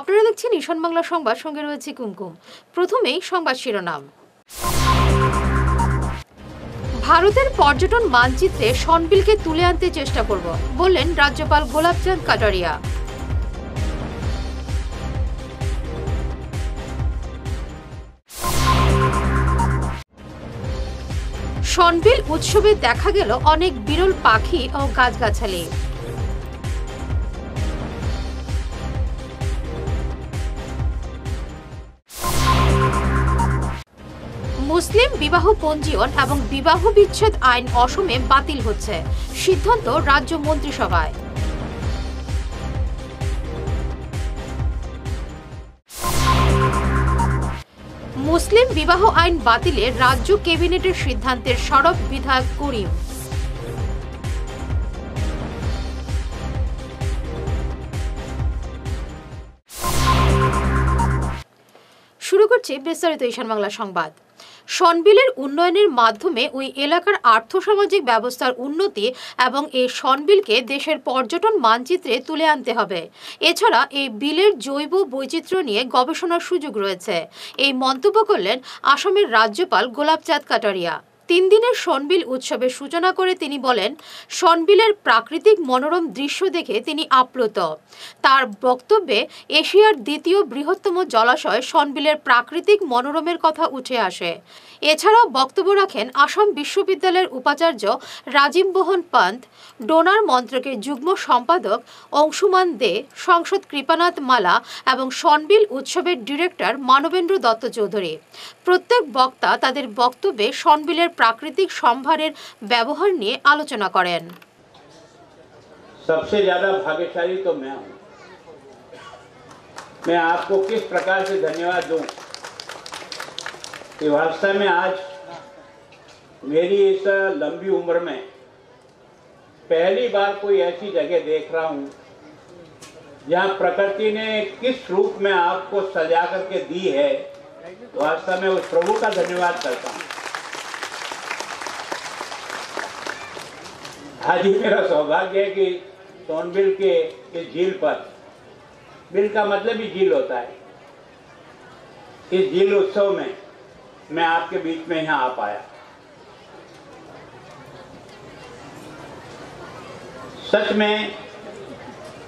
আপনারা দেখছেন ঈশান বাংলা সংবাদ, সঙ্গে রয়েছে কুমকুম। প্রথমেই সংবাদ শিরোনাম। ভারতের পর্যটন মানচিত্রে সনবিলকে তুলে আনতে চেষ্টা করব বললেন রাজ্যপাল গোলাপচাঁদ কাটারিয়া। সনবিল উৎসবে দেখা গেল অনেক বিরল পাখি ও গাছগাছালি। মুসলিম বিবাহ পঞ্জীয়ন এবং বিবাহ বিচ্ছেদ আইন অসমে বাতিল হচ্ছে, সিদ্ধান্ত রাজ্য মন্ত্রিসভায়। মুসলিম বিবাহ আইন বাতিলে রাজ্য ক্যাবিনেটের সিদ্ধান্তের সরব বিধায়ক করিম। শুরু করছি বিস্তারিত ঈশান বাংলা সংবাদ। সনবিলের উন্নয়নের মাধ্যমে ওই এলাকার আর্থসামাজিক ব্যবস্থার উন্নতি এবং এই সনবিলকে দেশের পর্যটন মানচিত্রে তুলে আনতে হবে। এছাড়া এই বিলের জৈব বৈচিত্র্য নিয়ে গবেষণার সুযোগ রয়েছে, এই মন্তব্য করলেন আসামের রাজ্যপাল গোলাপচাঁদ কাটারিয়া। 3 দিনের সনবিল উৎসবের সূচনা করে তিনি বলেন, সনবিলের প্রাকৃতিক মনোরম দৃশ্য দেখে তিনি আপ্লুত। তার বক্তব্যে এশিয়ার দ্বিতীয় বৃহত্তম জলাশয় সনবিলের প্রাকৃতিক মনোরমের কথা উঠে আসে। এছাড়াও বক্তব্য রাখেন আসাম বিশ্ববিদ্যালয়ের উপাচার্য রাজীব মোহন পন্ত, ডোনার মন্ত্রকের যুগ্ম সম্পাদক অংশুমান দে, সংসদ কৃপানাথ মালা এবং সনবিল উৎসবের ডিরেক্টর মানবেন্দ্র দত্ত চৌধুরী। প্রত্যেক বক্তা তাদের বক্তব্যে সনবিলের प्राकृतिक সম্ভারের ব্যবহার নিয়ে আলোচনা করেন। सबसे ज्यादा भाग्यशाली तो मैं हूं। मैं आपको किस प्रकार से धन्यवाद दूं कि वास्तव में आज मेरी इस लंबी उम्र में पहली बार कोई ऐसी जगह देख रहा हूं जहां प्रकृति ने किस रूप में आपको सजा करके दी है। वास्तव में उस प्रभु का धन्यवाद करता हूं। आज ही मेरा सौभाग्य है कि सोनबिल के इस झील पर, बिल का मतलब ही झील होता है, इस झील उत्सव में मैं आपके बीच में यहाँ आ पाया। सच में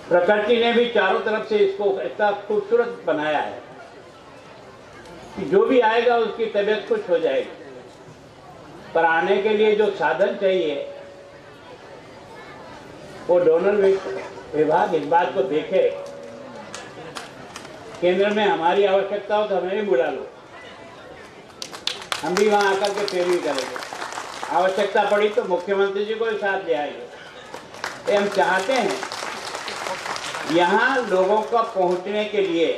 प्रकृति ने भी चारों तरफ से इसको इतना खूबसूरत बनाया है कि जो भी आएगा उसकी तबीयत खुश हो जाएगी। पर आने के लिए जो साधन चाहिए वो डोनर विभाग इस बात को देखे। केंद्र में हमारी आवश्यकता हो तो हमें भी बुला लो, हम भी वहां आकर के पैरवी करेंगे। आवश्यकता पड़ी तो मुख्यमंत्री जी को भी साथ ले आएंगे। हम चाहते हैं यहाँ लोगों का पहुंचने के लिए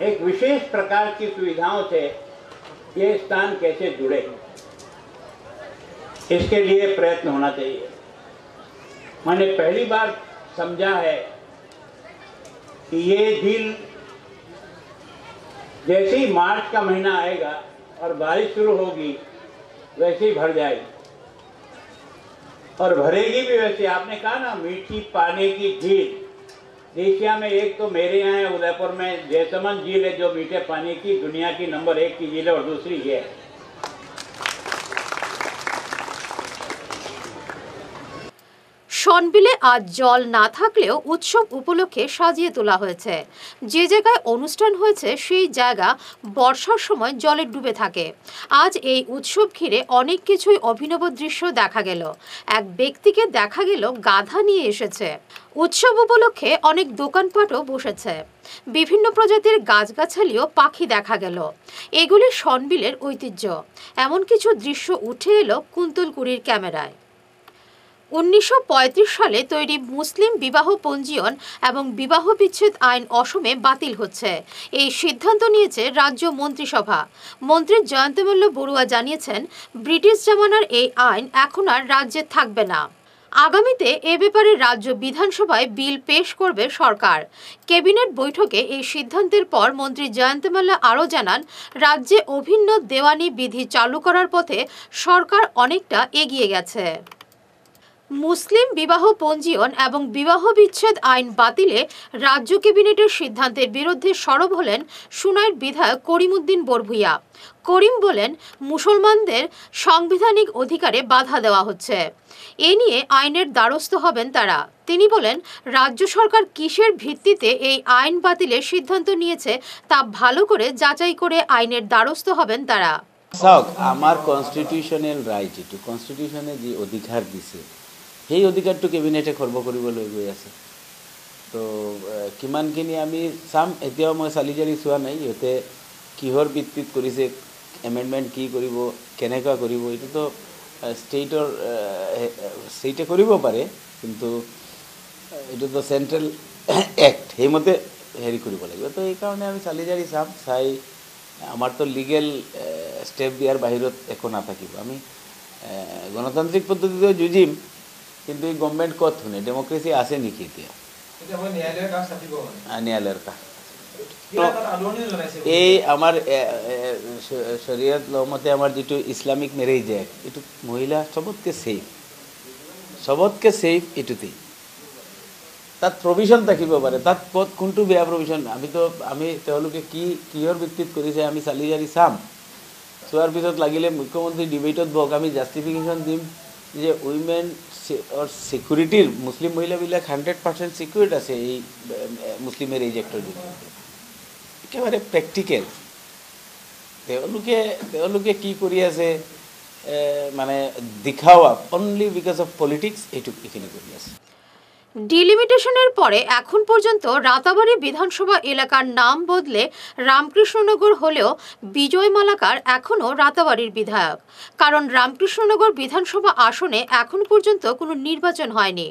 एक विशेष प्रकार की सुविधाओं से ये स्थान कैसे जुड़े, इसके लिए प्रयत्न होना चाहिए। मैंने पहली बार समझा है कि ये झील जैसे ही मार्च का महीना आएगा और बारिश शुरू होगी वैसे ही भर जाएगी, और भरेगी भी वैसे। आपने कहा ना मीठी पानी की झील, एशिया में एक तो मेरे यहाँ है उदयपुर में जैसमंद झील है जो मीठे पानी की दुनिया की नंबर 1 की झील है, और दूसरी ये है। সনবিলে আজ জল না থাকলেও উৎসব উপলক্ষে সাজিয়ে তোলা হয়েছে। যে জায়গায় অনুষ্ঠান হয়েছে সেই জায়গা বর্ষার সময় জলে ডুবে থাকে। আজ এই উৎসব ঘিরে অনেক কিছুই অভিনব দৃশ্য দেখা গেল। এক ব্যক্তিকে দেখা গেল গাধা নিয়ে এসেছে। উৎসব উপলক্ষে অনেক দোকানপাটও বসেছে। বিভিন্ন প্রজাতির গাছগাছালিও পাখি দেখা গেল। এগুলি সনবিলের ঐতিহ্য। এমন কিছু দৃশ্য উঠে এলো কুন্তলকুড়ির ক্যামেরায়। 1935 সালে তৈরি মুসলিম বিবাহ পঞ্জীয়ন এবং বিবাহ বিচ্ছেদ আইন অসমে বাতিল হচ্ছে। এই সিদ্ধান্ত নিয়েছে রাজ্য মন্ত্রিসভা। মন্ত্রী জয়ন্তমল্ল বড়ুয়া জানিয়েছেন, ব্রিটিশ জামানার এই আইন এখন আর রাজ্যে থাকবে না। আগামীতে এ ব্যাপারে রাজ্য বিধানসভায় বিল পেশ করবে সরকার। ক্যাবিনেট বৈঠকে এই সিদ্ধান্তের পর মন্ত্রী জয়ন্তমাল্লা আরও জানান, রাজ্যে অভিন্ন দেওয়ানি বিধি চালু করার পথে সরকার অনেকটা এগিয়ে গেছে। মুসলিম বিবাহ পঞ্জীয়ন এবং বিবাহ বিচ্ছেদ আইন বাতিলে রাজ্য ক্যাবিনেটের সিদ্ধান্তের বিরুদ্ধে সরব হলেন সুনাইর বিধায়ক করিমউদ্দিন বরভূঁইয়া। করিম বলেন, মুসলমানদের সাংবিধানিক অধিকারে বাধা দেওয়া হচ্ছে। এ নিয়ে আইনের দ্বারস্থ হবেন তারা। তিনি বলেন, রাজ্য সরকার কিসের ভিত্তিতে এই আইন বাতিলের সিদ্ধান্ত নিয়েছে তা ভালো করে যাচাই করে আইনের দ্বারস্থ হবেন তারা। আমার কনস্টিটিউশনাল ৰাইট, এইটো কনস্টিটিউশনে যি অধিকাৰ দিছে সেই অধিকাৰটো কেবিনেটে খৰ্ব কৰিবলৈ গৈ আছে। তো কিমানখিনি আমি চাম, এতিয়াও মই চালি জাৰি চোৱা নাই সিহঁতে কিহৰ ভিত্তিত কৰিছে, এমেণ্ডমেণ্ট কি কৰিব, কেনেকুৱা কৰিব, এইটোতো ষ্টেটে কৰিব পাৰে, কিন্তু এইটোতো চেণ্ট্ৰেল এক্ট, সেইমতে হেৰি কৰিব লাগিব। তো এইকাৰণে আমি চালি জাৰি চাম, চাই আমাৰতো লিগেল ষ্টেপ দিয়াৰ বাহিৰত একো নাথাকিব। আমি গণতান্ত্ৰিক পদ্ধতিতে যুঁজিম, কিন্তু এই গভৰ্ণমেণ্ট ক'ত শুনে, ডেমক্ৰেচি আছে নেকি এতিয়া? ন্যায়ালয়ৰ কাষ এই আমাৰ শৰীয়ত মতে আমাৰ যিটো ইছলামিক মেৰেজ এক্ট, এইটো মহিলা চবতকৈ ছেফ এইটোতেই। তাত প্ৰভিজন থাকিব পাৰে, তাত ক'ত কোনটো বেয়া প্ৰভিজন আমি তেওঁলোকে কিহৰ ভিত্তিত কৰিছে আমি চালি জাৰি চাম। চোৱাৰ পিছত লাগিলে মুখ্যমন্ত্ৰী ডিবেটত বহক, আমি জাষ্টিফিকেশ্যন দিম যে উইমেন ছিকিউৰিটিৰ, মুছলিম মহিলাবিলাক 100% ছিকিউৰ্ড আছে এই মুছলিম মেৰেজ এক্টৰ জৰিয়তে। একেবাৰে প্ৰেক্টিকেল তেওঁলোকে কি কৰি আছে মানে দেখাওয়া অনলি বিকজ অফ পলিটিক্স, এইখিনি কৰি আছে। ডিলিমিটেশনের পরে এখন পর্যন্ত রাতাবাড়ী বিধানসভা এলাকার নাম বদলে রামকৃষ্ণনগর হলেও বিজয় মালাকার এখনও রাতাবাড়ীর বিধায়ক। কারণ রামকৃষ্ণনগর বিধানসভা আসনে এখন পর্যন্ত কোনো নির্বাচন হয়নি।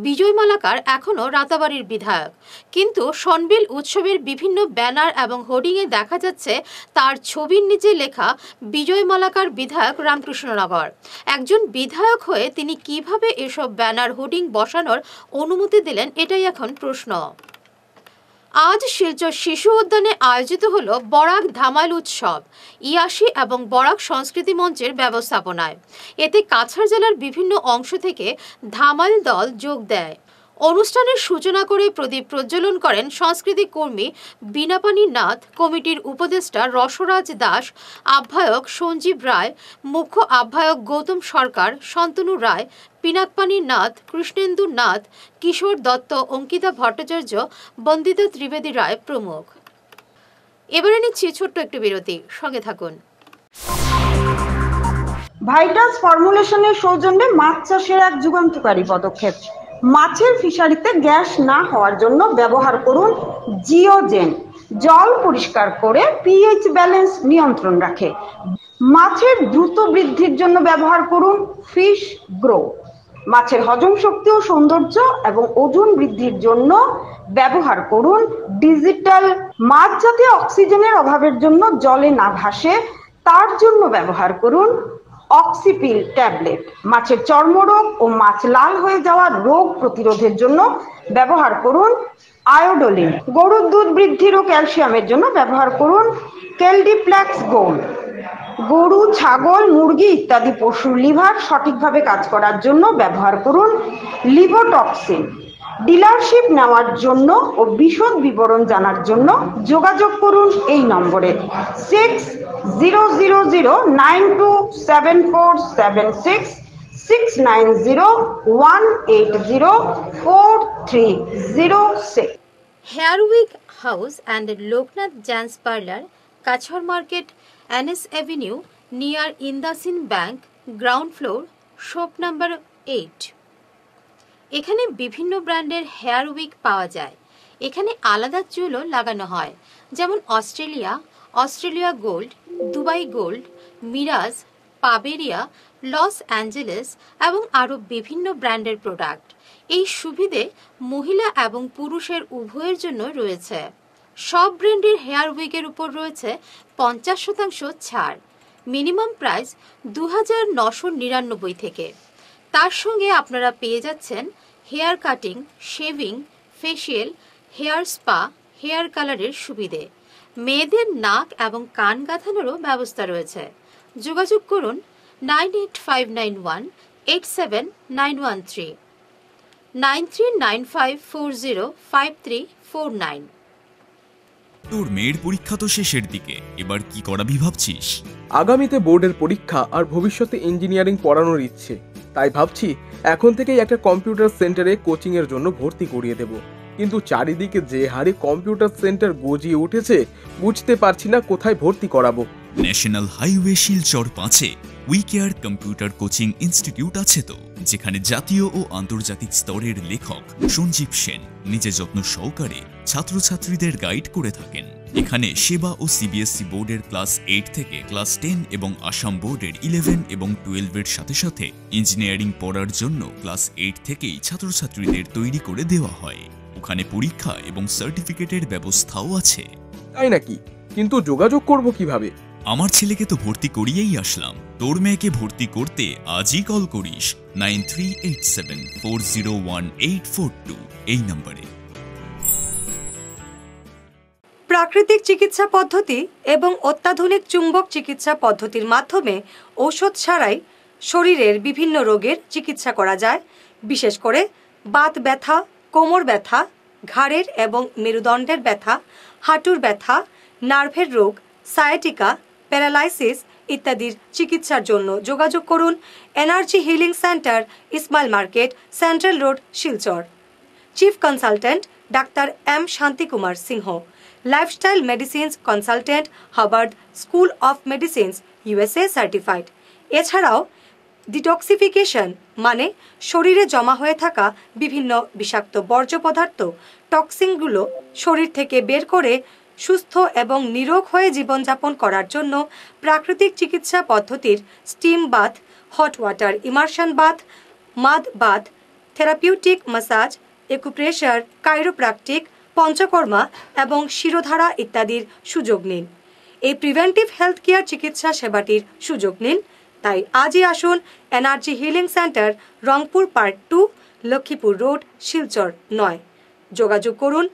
বিজয় মালাকার এখনও রাতাবাড়ীর বিধায়ক, কিন্তু সনবিল উৎসবের বিভিন্ন ব্যানার এবং হোর্ডিংয়ে দেখা যাচ্ছে তার ছবির নিচে লেখা বিজয় মালাকার বিধায়ক রামকৃষ্ণনগর। একজন বিধায়ক হয়ে তিনি কিভাবে এসব ব্যানার হোর্ডিং বসানোর অনুমতি দিলেন, এটাই এখন প্রশ্ন। আজ শিলচর শিশু উদ্যানে আয়োজিত হলো বরাক ধামাইল উৎসব ইয়াশি এবং বরাক সংস্কৃতি মঞ্চের ব্যবস্থাপনায়। এতে কাছাড় জেলার বিভিন্ন অংশ থেকে ধামাইল দল যোগ দেয়। অনুষ্ঠানের সূচনা করে প্রদীপ প্রজ্বলন করেন সংস্কৃতি কর্মী বীণাপাণি নাথ, কমিটির উপদেষ্টা রসরাজ দাস, আহ্বায়ক সঞ্জীব রায়, মুখ্য আহ্বায়ক গৌতম সরকার, শান্তনু রায়, পিনাকপাণি নাথ, কৃষ্ণেন্দু নাথ, কিশোর দত্ত, অঙ্কিতা ভট্টাচার্য, বন্দিতা ত্রিবেদী রায় প্রমুখ। এবারে নিচ্ছি ছোট্ট একটু বিরতি, সঙ্গে থাকুন। ভাইটাস ফর্মুলেশনের সৌজন্যে মাছ চাষের এক যুগান্তকারী পদক্ষেপ। মাছের ফিশারিতে গ্যাস না হওয়ার জন্য ব্যবহার করুন জিওজেন। জল পরিষ্কার করে পিএইচ ব্যালেন্স নিয়ন্ত্রণ রাখে। মাছের দ্রুত বৃদ্ধির জন্য ব্যবহার করুন ফিশ গ্রো। মাছের হজম শক্তি ও সৌন্দর্য এবং ওজন বৃদ্ধির জন্য ব্যবহার করুন ডিজিটাল। মাছ যাতে অক্সিজেনের অভাবের জন্য জলে না ভাসে তার জন্য ব্যবহার করুন অক্সিপিল ট্যাবলেট। মাছের চর্মরোগ ও মাছ লাল হয়ে যাওয়ার রোগ প্রতিরোধের জন্য ব্যবহার করুন আয়োডোলিন। গরুর দুধ বৃদ্ধির ও ক্যালসিয়ামের জন্য ব্যবহার করুন কেলডিপ্ল্যাক্স গোল্ড। গরু, ছাগল, মুরগি ইত্যাদি পশুর লিভার সঠিকভাবে কাজ করার জন্য ব্যবহার করুন লিভোটক্সিন। ডিলারশিপ নেওয়ার জন্য ও বিশদ বিবরণ জানার জন্য যোগাযোগ করুন এই নম্বরে 6000927476 69018043006। Hair week house and Loknath gents parlour, Cachar market, NS Avenue, near Indasin Bank, ground floor, shop number 8। এখানে বিভিন্ন ব্র্যান্ডের হেয়ার উইক পাওয়া যায়। এখানে আলাদা চুলও লাগানো হয়, যেমন অস্ট্রেলিয়া গোল্ড, দুবাই গোল্ড, মিরাজ, পাবেরিয়া, লস অ্যাঞ্জেলেস এবং আরও বিভিন্ন ব্র্যান্ডের প্রোডাক্ট। এই সুবিধে মহিলা এবং পুরুষের উভয়ের জন্য রয়েছে। সব ব্র্যান্ডের হেয়ার উইকের উপর রয়েছে 50% ছাড়। মিনিমাম প্রাইস 2999 থেকে। তার সঙ্গে আপনারা পেয়ে যাচ্ছেন hair cutting, shaving, facial, hair spa, hair কালারের সুবিধে। মেয়েদের নাক এবং কান গাঁথানোরও ব্যবস্থা রয়েছে। যোগাযোগ করুন 98591 87913 9395405349। তোর মেয়ের পরীক্ষা তো শেষের দিকে, এবার কি করাবি ভাবছিস? আগামীতে বোর্ডের পরীক্ষা আর ভবিষ্যতে ইঞ্জিনিয়ারিং পড়ানোর ইচ্ছে, তাই ভাবছি এখন থেকেই একটা কম্পিউটার সেন্টারে কোচিং এর জন্য ভর্তি করিয়ে দেব। কিন্তু চারিদিকে যে হারে কম্পিউটার সেন্টার গজিয়ে উঠেছে, বুঝতে পারছি না কোথায় ভর্তি করাবো। ন্যাশনাল হাইওয়ে শিলচর 5-এ উইকেয়ার কম্পিউটার কোচিং ইনস্টিটিউট আছে তো, যেখানে জাতীয় ও আন্তর্জাতিক স্তরের লেখক সঞ্জীব সেন নিজে যত্ন সহকারে ছাত্রছাত্রীদের গাইড করে থাকেন। এখানে সেবা ও সিবিএসসি বোর্ডের ক্লাস 8 থেকে ক্লাস 10 এবং আসাম বোর্ডের 11 এবং 12-এর সাথে সাথে ইঞ্জিনিয়ারিং পড়ার জন্য ক্লাস 8 থেকেই ছাত্রছাত্রীদের তৈরি করে দেওয়া হয়। ওখানে পরীক্ষা এবং সার্টিফিকেটের ব্যবস্থাও আছে। তাই নাকি? কিন্তু যোগাযোগ করব কিভাবে? আমার ছেলেকে তো ভর্তি করিয়েই আসলাম, তোর মেয়েকে ভর্তি করতে আজই কল করিস 9387401842 এই নম্বরে। প্রাকৃতিক চিকিৎসা পদ্ধতি এবং অত্যাধুনিক চুম্বক চিকিৎসা পদ্ধতির মাধ্যমে ঔষধ ছাড়াই শরীরের বিভিন্ন রোগের চিকিৎসা করা যায়। বিশেষ করে বাত ব্যথা, কোমর ব্যথা, ঘাড়ের এবং মেরুদণ্ডের ব্যথা, হাঁটুর ব্যথা, নার্ভের রোগ, সায়াটিকা, প্যারালাইসিস ইত্যাদির চিকিৎসার জন্য যোগাযোগ করুন energy healing centre, Ismail market, central road, Silchar. Chief consultant doctor M Shanti Kumar Singh, lifestyle medicines consultant, Harvard school of medicines, USA certified. এছাড়াও ডিটক্সিফিকেশন মানে শরীরে জমা হয়ে থাকা বিভিন্ন বিষাক্ত বর্জ্য পদার্থ, টক্সিনগুলো শরীর থেকে বের করে সুস্থ এবং নিরোগ হয়ে জীবনযাপন করার জন্য প্রাকৃতিক চিকিৎসা পদ্ধতির steam bath, hot water immersion bath, mud bath, therapeutic massage, acupressure, chiropractic, panchakarma এবং শিরোধারা ইত্যাদির সুযোগ নিন। এই প্রিভেন্টিভ হেলথ কেয়ার চিকিৎসা সেবাটির সুযোগ নিন। তাই আজই আসুন energy healing centre, Rangpur part 2, Lakshmipur road, Silchar 9। যোগাযোগ করুন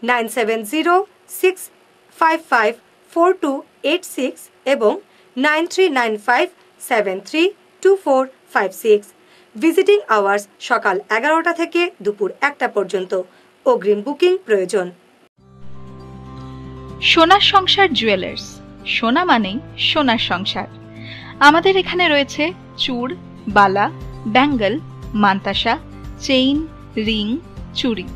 9706554286 এবং 9395732456। ভিজিটিং আওয়ার্স সকাল 11টা থেকে দুপুর 1টা পর্যন্ত। অগ্রিম বুকিং প্রয়োজন। সোনার সংসার জুয়েলার্স, সোনা মানেই সোনার সংসার। আমাদের এখানে রয়েছে চূড়, বালা, ব্যাঙ্গল, মান্তাসা, চেইন, রিং, চুড়ি।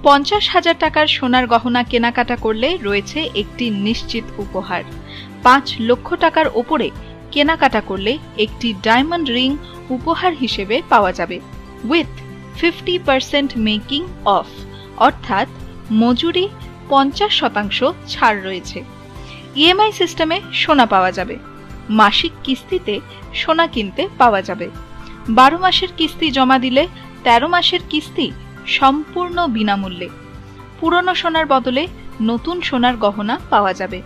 50,000 টাকার সোনার গহনা কেনাকাটা করলে রয়েছে একটি নিশ্চিত উপহার। 5 লক্ষ টাকার ওপরে কেনাকাটা করলে একটি ডায়মন্ড রিং উপহার হিসেবে পাওয়া যাবে উইথ 50% মেকিং অফ, অর্থাৎ মজুরি 50% ছাড় রয়েছে। ইএমআই সিস্টেমে সোনা পাওয়া যাবে। মাসিক কিস্তিতে সোনা কিনতে পাওয়া যাবে। 12 মাসের কিস্তি জমা দিলে 13 মাসের কিস্তি সম্পূর্ণ বিনামূল্যে। পুরনো সোনার বদলে নতুন সোনার গহনা পাওয়া যাবে।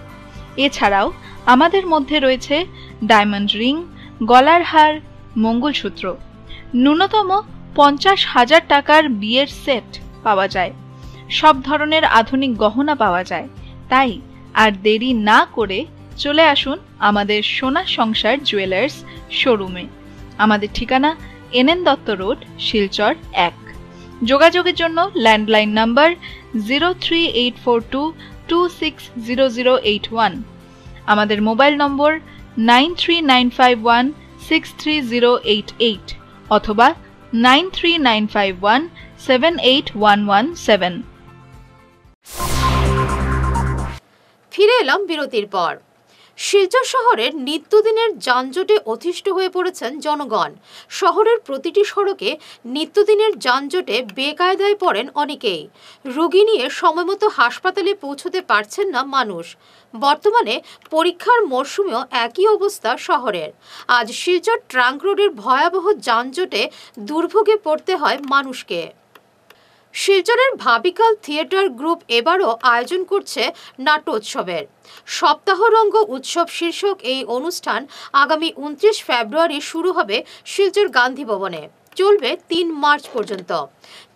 এছাড়াও আমাদের মধ্যে রয়েছে ডায়মন্ড রিং, গলার হার, মঙ্গলসূত্র। ন্যূনতম 50,000 টাকার বিয়ের সেট পাওয়া যায়। সব ধরনের আধুনিক গহনা পাওয়া যায়। তাই আর দেরি না করে চলে আসুন আমাদের সোনা সংসার জুয়েলার্স শোরুমে। আমাদের ঠিকানা NN দত্ত রোড, শিলচর 1। যোগাযোগের জন্য ল্যান্ডলাইন নাম্বার 03842260081, আমাদের মোবাইল নম্বর 9395163088 অথবা 9395178117। ফিরে এলাম বিরতির পর। শিলচর শহরের নিত্যদিনের যানজটে অতিষ্ঠ হয়ে পড়েছেন জনগণ। শহরের প্রতিটি সড়কে নিত্যদিনের যানজটে বেকায়দায় পড়েন অনেকেই। রোগী নিয়ে সময়মতো হাসপাতালে পৌঁছতে পারছেন না মানুষ। বর্তমানে পরীক্ষার মরশুমেও একই অবস্থা শহরের। আজ শিলচর ট্রাঙ্ক রোডের ভয়াবহ যানজটে দুর্ভোগে পড়তে হয় মানুষকে। শিলচরের ভাবিকাল থিয়েটার গ্রুপ এবারও আয়োজন করছে নাট্যোৎসবের। সপ্তাহরঙ্গ উৎসব শীর্ষক এই অনুষ্ঠান আগামী 29 ফেব্রুয়ারি শুরু হবে শিলচর গান্ধী ভবনে, চলবে 3 মার্চ পর্যন্ত।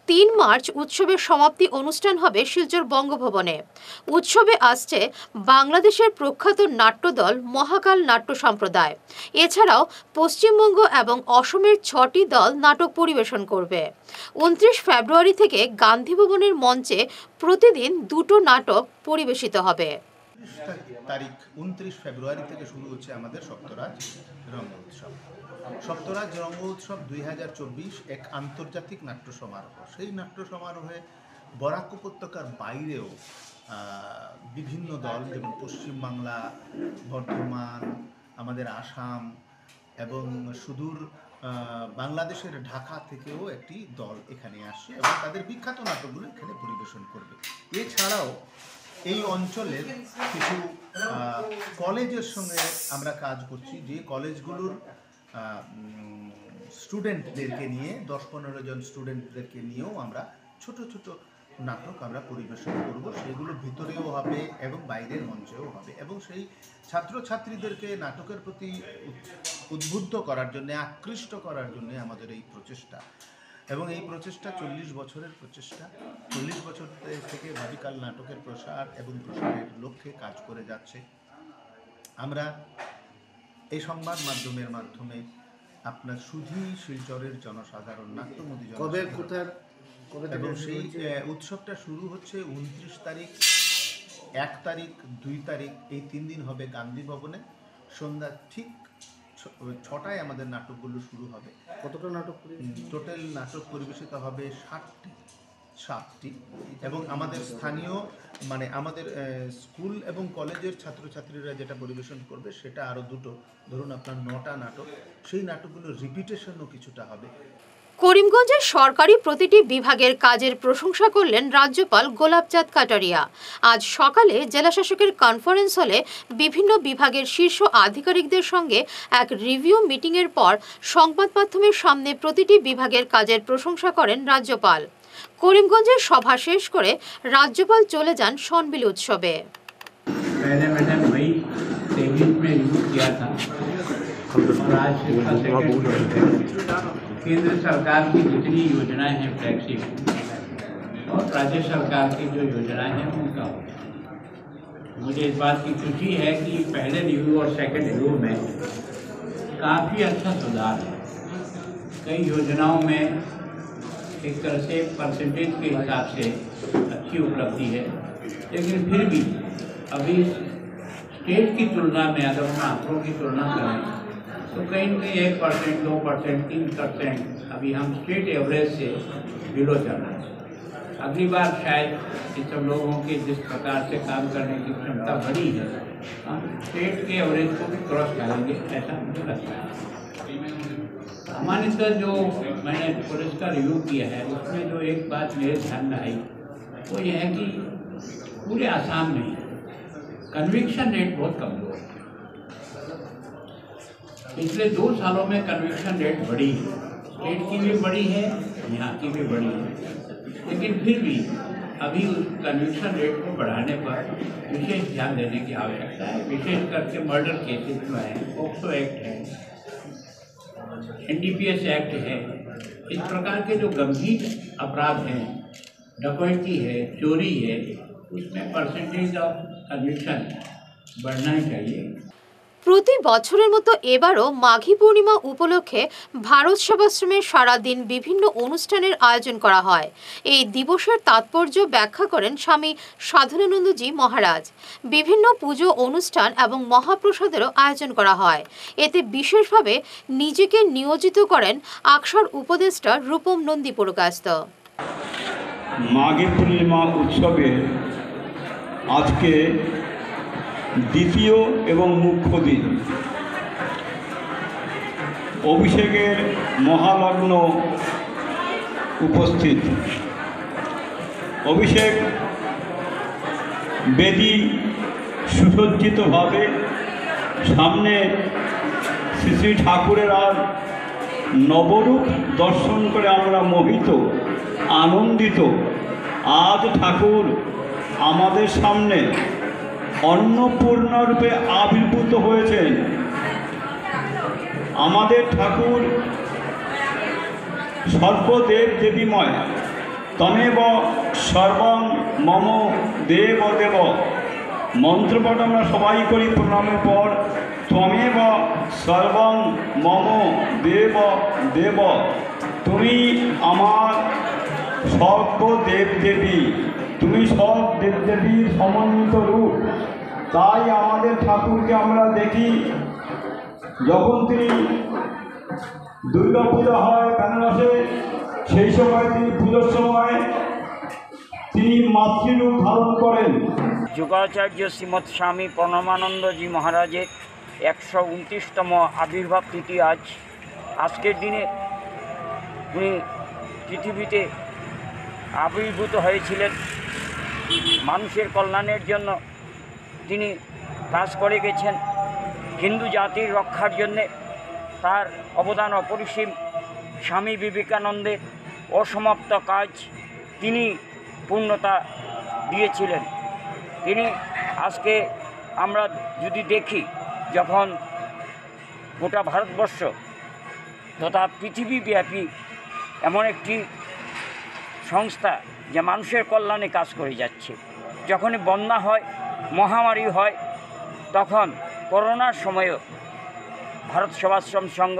3 মার্চ উৎসবের সমাপ্তি অনুষ্ঠান হবে শিলচর বঙ্গভবনে। উৎসবে আসছে বাংলাদেশের প্রখ্যাত নাট্যদল মহাকাল নাট্য সম্প্রদায়। এছাড়াও পশ্চিমবঙ্গ এবং অসমের 6টি দল নাটক পরিবেশন করবে। 29 ফেব্রুয়ারি থেকে গান্ধী ভবনের মঞ্চে প্রতিদিন 2টো নাটক পরিবেশিত হবে। তারিখ 29 ফেব্রুয়ারি থেকে শুরু হচ্ছে আমাদের সপ্তরাজ রঙ্গ উৎসব। সপ্তরাজ রঙ্গ উৎসব 2024 এক আন্তর্জাতিক নাট্য সমারোহ। সেই নাট্য সমারোহে বরাক উপত্যকার বাইরেও বিভিন্ন দল, যেমন পশ্চিমবাংলা, বর্ধমান, আমাদের আসাম এবং সুদূর বাংলাদেশের ঢাকা থেকেও একটি দল এখানে আসছে এবং তাদের বিখ্যাত নাটকগুলো এখানে পরিবেশন করবে। এছাড়াও এই অঞ্চলের কিছু কলেজের সঙ্গে আমরা কাজ করছি, যে কলেজগুলোর স্টুডেন্টদেরকে নিয়ে 10-15 জন স্টুডেন্টদেরকে নিয়েও আমরা ছোট ছোট নাটক আমরা পরিবেশন করব। সেগুলো ভিতরেও হবে এবং বাইরের মঞ্চেও হবে এবং সেই ছাত্রছাত্রীদেরকে নাটকের প্রতি উদ্বুদ্ধ করার জন্য, আকৃষ্ট করার জন্য আমাদের এই প্রচেষ্টা। এবং এই প্রচেষ্টা 40 বছরের প্রচেষ্টা। 40 বছর থেকে ভাবিকাল নাটকের প্রসার এবং প্রসারের লক্ষ্যে কাজ করে যাচ্ছে। আমরা এই সংবাদ মাধ্যমের মাধ্যমে আপনার শুধু শিলচরের জনসাধারণ, নাট্যমোদী জনসাধারণ, এবং সেই উৎসবটা শুরু হচ্ছে 29 তারিখ, 1 তারিখ, 2 তারিখ, এই 3 দিন হবে গান্ধী ভবনে। সন্ধ্যা ঠিক 6টায় আমাদের নাটকগুলো শুরু হবে। কতটা নাটক? টোটাল নাটক পরিবেশিত হবে 7টি এবং আমাদের স্থানীয় মানে আমাদের স্কুল এবং কলেজের ছাত্রছাত্রীরা যেটা পরিবেশন করবে সেটা আরও 2টো, ধরুন আপনার 9টা নাটক। সেই নাটকগুলো রিপিটেশনও কিছুটা হবে। করিমগঞ্জের সরকারি প্রতিটি বিভাগের কাজের প্রশংসা করলেন রাজ্যপাল গোলাপচাঁদ কাটারিয়া। আজ সকালে জেলাশাসকের কনফারেন্স হলে বিভিন্ন বিভাগের শীর্ষ আধিকারিকদের সঙ্গে এক রিভিউ মিটিংয়ের পর সংবাদ মাধ্যমের সামনে প্রতিটি বিভাগের কাজের প্রশংসা করেন রাজ্যপাল। করিমগঞ্জের সভা শেষ করে রাজ্যপাল চলে যান সনবিল উৎসবে। केंद्र सरकार की जितनी योजनाएं हैं फ्लैगशिप और राज्य सरकार की जो योजनाएं हैं उनका मुझे इस बात की खुशी है कि पहले रिव्यू और सेकंड रिव्यू में काफ़ी अच्छा सुधार है। कई योजनाओं में एक तरह से परसेंटेज के हिसाब से अच्छी उपलब्धि है, लेकिन फिर भी अभी स्टेट की तुलना में अगर हम आंकड़ों की तुलना करें तो कहीं न कहीं 1%, 2%, 3% अभी हम स्टेट एवरेज से बिलो चल रहे हैं। अगली बार शायद इन सब लोगों के जिस प्रकार से काम करने की क्षमता बढ़ी है, हम स्टेट के एवरेज को भी क्रॉस करेंगे, ऐसा मुझे लगता है। सामान्यतः जो मैंने पुलिस का रिव्यू किया है उसमें जो एक बात मेरे ध्यान में आई वो ये है कि पूरे आसाम में कन्विक्शन रेट बहुत कमजोर है। पिछले 2 सालों में कन्विक्शन रेट बढ़ी है, स्टेट की भी बढ़ी है, यहाँ की भी बढ़ी है, लेकिन फिर भी अभी उस कन्विक्शन रेट को बढ़ाने पर विशेष ध्यान देने की आवश्यकता है। विशेष करके मर्डर केसेस जो है, पोक्सो एक्ट है, NDPS एक्ट है, इस प्रकार के जो गंभीर अपराध हैं, डकैती है, चोरी है, उसमें परसेंटेज ऑफ कन्विक्शन बढ़ना ही चाहिए। প্রতি বছরের মতো এবারও মাঘী পূর্ণিমা উপলক্ষে ভারত সেবাশ্রমে সারাদিন বিভিন্ন অনুষ্ঠানের আয়োজন করা হয়। এই দিবসের তাৎপর্য ব্যাখ্যা করেন স্বামী সাধনানন্দজি মহারাজ। বিভিন্ন পুজো অনুষ্ঠান এবং মহাপ্রসাদেরও আয়োজন করা হয়। এতে বিশেষভাবে নিজেকে নিয়োজিত করেন আকসার উপদেষ্টা রূপম নন্দী পুরকাস্ত। মাঘী পূর্ণিমা উৎসবে আজকে দ্বিতীয় এবং মুখ্য দিন। অভিষেকের মহালগ্ন উপস্থিত। অভিষেক বেদী সুসজ্জিতভাবে, সামনে শ্রী শ্রী ঠাকুরের আর নবরূপ দর্শন করে আমরা মোহিত, আনন্দিত। আজ ঠাকুর আমাদের সামনে অন্নপূর্ণারূপে আবির্ভূত হয়েছেন। আমাদের ঠাকুর সর্বদেব দেবীময়, তমেব সর্বং মম দেব দেব। মন্ত্রপাঠ আমরা সবাই করি প্রণামের পর। ত্বমেব সর্বং মম দেব দেব। তুমি আমার সর্ব দেবদেবী, তুমি সব দেবদেবীর সমন্বিত রূপ। তাই আমাদের ঠাকুরকে আমরা দেখি যখন তিনি দুর্গা পূজা হয় বেনারসে, সেই সময় তিনি পুজোর সময় তিনি মাতৃরূপ ধারণ করেন। যুগাচার্য শ্রীমৎ স্বামী প্রণমানন্দজি মহারাজের 129তম আবির্ভাব তিথি আজ। আজকের দিনে উনি পৃথিবীতে আবির্ভূত হয়েছিলেন। মানুষের কল্যাণের জন্য তিনি কাজ করে গেছেন। হিন্দু জাতির রক্ষার জন্যে তার অবদান অপরিসীম। স্বামী বিবেকানন্দের অসমাপ্ত কাজ তিনি পূর্ণতা দিয়েছিলেন। তিনি আজকে আমরা যদি দেখি, যখন গোটা ভারতবর্ষ তথা পৃথিবীব্যাপী এমন একটি সংস্থা যে মানুষের কল্যাণে কাজ করে যাচ্ছে, যখনই বন্যা হয়, মহামারী হয়, তখন করোনার সময়ও ভারত সেবাশ্রম সংঘ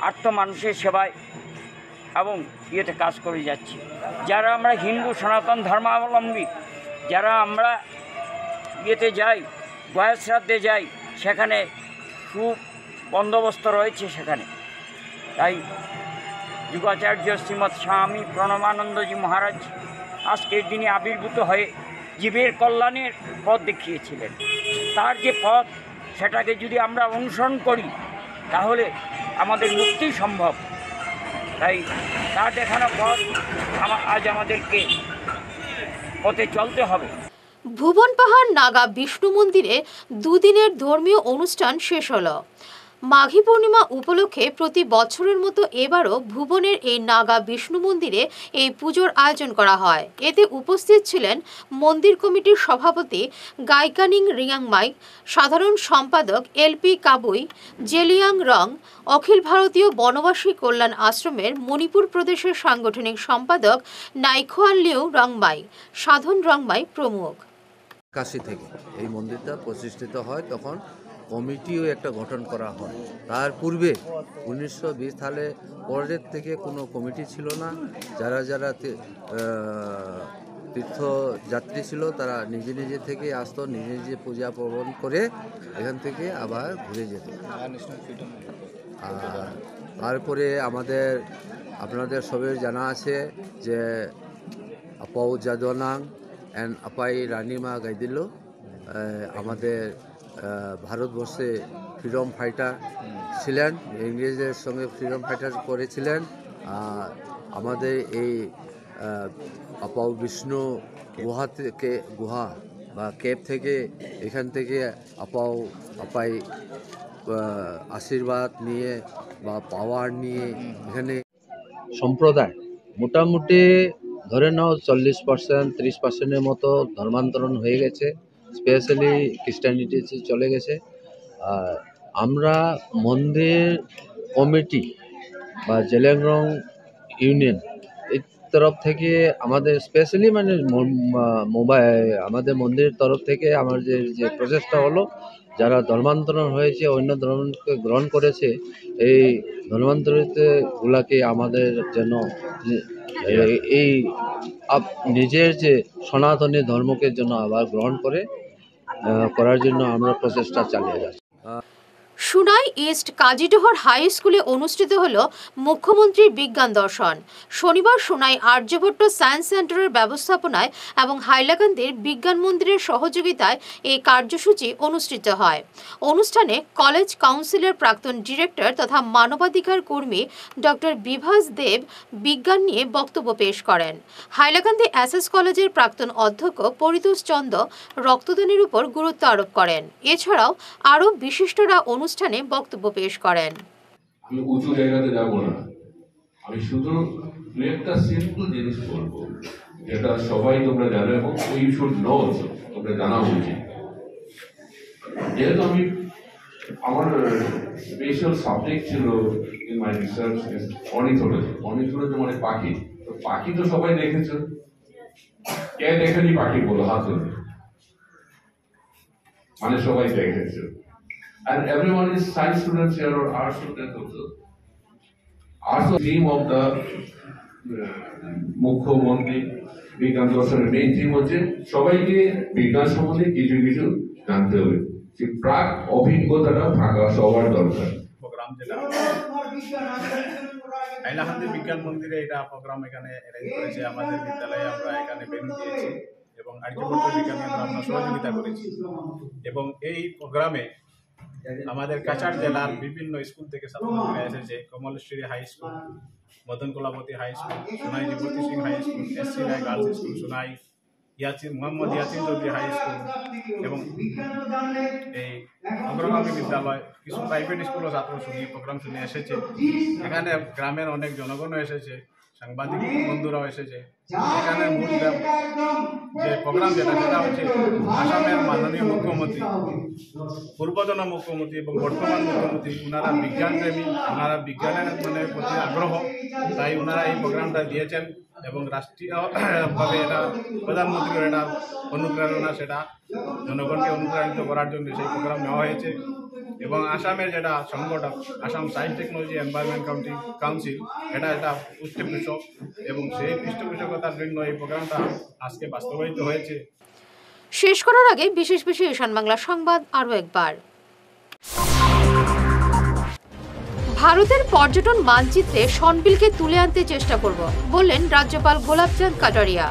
আর্ত মানুষের সেবায় এবং ইয়েতে কাজ করে যাচ্ছে। যারা আমরা হিন্দু সনাতন ধর্মাবলম্বী, যারা আমরা ইয়েতে যাই, গয়াশ্রাদ্ধে যাই, সেখানে সুবন্দোবস্ত রয়েছে সেখানে। তাই যুগাচার্য শ্রীমৎ স্বামী প্রণমানন্দজি মহারাজ আজকের দিনে আবির্ভূত হয়ে জীবের কল্যাণের পথ দেখিয়েছিলেন। তার যে পথ, সেটাকে যদি আমরা অনুসরণ করি তাহলে আমাদের মুক্তি সম্ভব। তাই তার দেখানো পথ আজ আমাদেরকে পথে চলতে হবে। ভুবন পাহাড় নাগা বিষ্ণু মন্দিরে দুদিনের ধর্মীয় অনুষ্ঠান শেষ হলো। মাঘী পূর্ণিমা উপলক্ষে প্রতি বছরের মতো এবারও ভুবনের এই নাগা বিষ্ণু মন্দিরে এই পুজোর আয়োজন করা হয়। এতে উপস্থিত ছিলেন মন্দির কমিটির সভাপতি গাইকানিং রিয়াংমাই, সাধারণ সম্পাদক এলপি কাবুই, জেলিয়াং রং, অখিল ভারতীয় বনবাসী কল্যাণ আশ্রমের মণিপুর প্রদেশের সাংগঠনিক সম্পাদক নাইখোয়ান লিউ রংমাই, সাধন রংমাই প্রমুখ। কাশি থেকে এই মন্দিরটা প্রতিষ্ঠিত হয়, তখন কমিটিও একটা গঠন করা হয়। তার পূর্বে 1920 সালে পরের থেকে কোনো কমিটি ছিল না। যারা যারা তীর্থযাত্রী ছিল তারা নিজে নিজে থেকে আসতো, নিজে নিজে পূজা পার্বণ করে এখান থেকে আবার ঘুরে যেত। আর তারপরে আপনাদের সবের জানা আছে যে আপাউ জাদনাং অ্যান্ড আপাই রানিমা গাইদিল আমাদের ভারতবর্ষে ফ্রিডম ফাইটার ছিলেন, ইংরেজদের সঙ্গে ফ্রিডম ফাইটার করেছিলেন। আর আমাদের এই আপাউ বিষ্ণু গুহা বা কেপ থেকে, এখান থেকে আপাই আশীর্বাদ নিয়ে বা পাওয়ার নিয়ে এখানে সম্প্রদায় মোটামুটি ধরে নাও 40% 30%-এর মতো ধর্মান্তরণ হয়ে গেছে, স্পেশালি খ্রিস্টানিটিতে চলে গেছে। আর আমরা মন্দির কমিটি বা জেলেংরং ইউনিয়ন এই তরফ থেকে আমাদের স্পেশালি মানে আমাদের মন্দিরের তরফ থেকে আমাদের যে প্রচেষ্টা হলো, যারা ধর্মান্তরণ হয়েছে, অন্য ধর্মকে গ্রহণ করেছে, এই ধর্মান্তরিতগুলাকে আমাদের যেন এই নিজের যে সনাতনী ধর্মকে জন্য আবার গ্রহণ করার জন্য আমরা প্রচেষ্টা চালিয়ে যাচ্ছি। সুনাই ইস্ট কাজীডোহর হাই স্কুলে অনুষ্ঠিত হল মুখ্যমন্ত্রীর বিজ্ঞান দর্শন। শনিবার সুনাই আর্যভট্ট সায়েন্স সেন্টারের ব্যবস্থাপনায় এবং হাইলাকান্দির বিজ্ঞান মন্দিরের সহযোগিতায় এই কার্যসূচি অনুষ্ঠিত হয়। অনুষ্ঠানে কলেজ কাউন্সিলের প্রাক্তন ডিরেক্টর তথা মানবাধিকার কর্মী ডক্টর বিভাস দেব বিজ্ঞান নিয়ে বক্তব্য পেশ করেন। হাইলাকান্দি এসএস কলেজের প্রাক্তন অধ্যক্ষ পরিতোষ চন্দ রক্তদানের উপর গুরুত্ব আরোপ করেন। এছাড়াও আরও বিশিষ্টরা অনুষ্ঠানে বক্তব্য পেশ করেন। আমি উঁচু জায়গাতে যাব না, আমি শুধু একটা সিম্পল জিনিস বলবো, যেটা সবাই তোমরা জানো এবং ইউ শুড নো, তোমরা জানা উচিত। যেহেতু আমার স্পেশাল সাবজেক্ট ছিল in my research ornithology. Ornithology মানে পাখি। তো তো পাখি তো সবাই দেখেছো, কে দেখেনি পাখি বলো হাত তুলে, মানে সবাই দেখেছো। And everyone is science students here or art students also. Also, theme of the মুখ্যমন্ত্রী বিজ্ঞান দর্শনের মেইন থিম হচ্ছে সবাইকে বিজ্ঞান সম্বন্ধে কিছু কিছু জানতে হবে, যে প্রাক অভিজ্ঞতাটা থাকা সবার দরকার। প্রোগ্রাম যেটা হাইলাকান্দি বিজ্ঞান মন্দিরে এটা প্রোগ্রাম এখানে অ্যারেঞ্জ করেছে আমাদের বিদ্যালয়ে, আমরা এখানে ভেন্যু দিয়েছি এবং আর্যভট্ট বিজ্ঞান কেন্দ্র আমরা সহযোগিতা করেছি। এবং এই প্রোগ্রামে আমাদের কাছাড় জেলার বিভিন্ন স্কুল থেকে ছাত্রছাত্রীরা এসেছে। Kamaleshwari high school, Madan Kalapati high school, Sonai Bibhuti Singh high school, SC Roy girls school Sonai, Mohammad Yasin Chowdhury high school এবং এই অগ্রগামী বিদ্যালয়, কিছু প্রাইভেট স্কুলও ছাত্র প্রোগ্রাম শুনে এসেছে। এখানে গ্রামের অনেক জনগণও এসেছে, সাংবাদিক বন্ধুরাও এসেছে। এখানে মূল যে প্রোগ্রাম যেটা সেটা হচ্ছে আসামের মাননীয় মুখ্যমন্ত্রী, পূর্বতন মুখ্যমন্ত্রী এবং বর্তমান মুখ্যমন্ত্রী, ওনারা বিজ্ঞান প্রেমী, ওনারা বিজ্ঞানের প্রতি আগ্রহ, তাই ওনারা এই প্রোগ্রামটা দিয়েছেন এবং রাষ্ট্রীয়ভাবে এটা প্রধানমন্ত্রীর এটা অনুপ্রেরণা, সেটা জনগণকে অনুপ্রাণিত করার জন্য সেই প্রোগ্রাম নেওয়া হয়েছে। এবং আসামের যেটা সংগঠক Assam science technology environment council, এটা একটা পৃষ্ঠপোষক এবং সেই পৃষ্ঠপোষকতার জন্য এই প্রোগ্রামটা আজকে বাস্তবায়িত হয়েছে। শেষ করার আগে বিশেষ ঈশান বাংলা সংবাদ আরও একবার। ভারতের পর্যটন মানচিত্রে শনবিলকে তুলে আনতে চেষ্টা করব বললেন রাজ্যপাল গোলাপচাঁদ কাটারিয়া।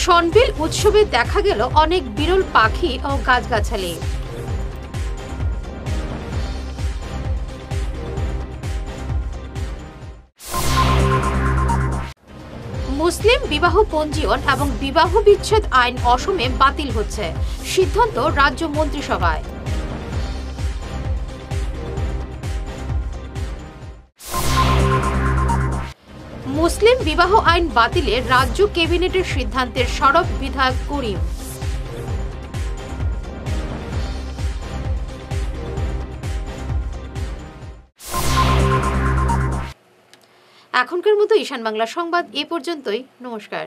শনবিল উৎসবে দেখা গেল অনেক বিরল পাখি ও গাছগাছালি। মুসলিম বিবাহ পঞ্জীয়ন এবং বিবাহ বিচ্ছেদ আইন অসমে বাতিল হচ্ছে, সিদ্ধান্ত রাজ্য মন্ত্রিসভায়। মুসলিম বিবাহ আইন বাতিলে রাজ্য ক্যাবিনেটের সিদ্ধান্তের সরব বিধায়ক করিম। এখনকার মতো ঈশান বাংলা সংবাদ এ পর্যন্তই। নমস্কার।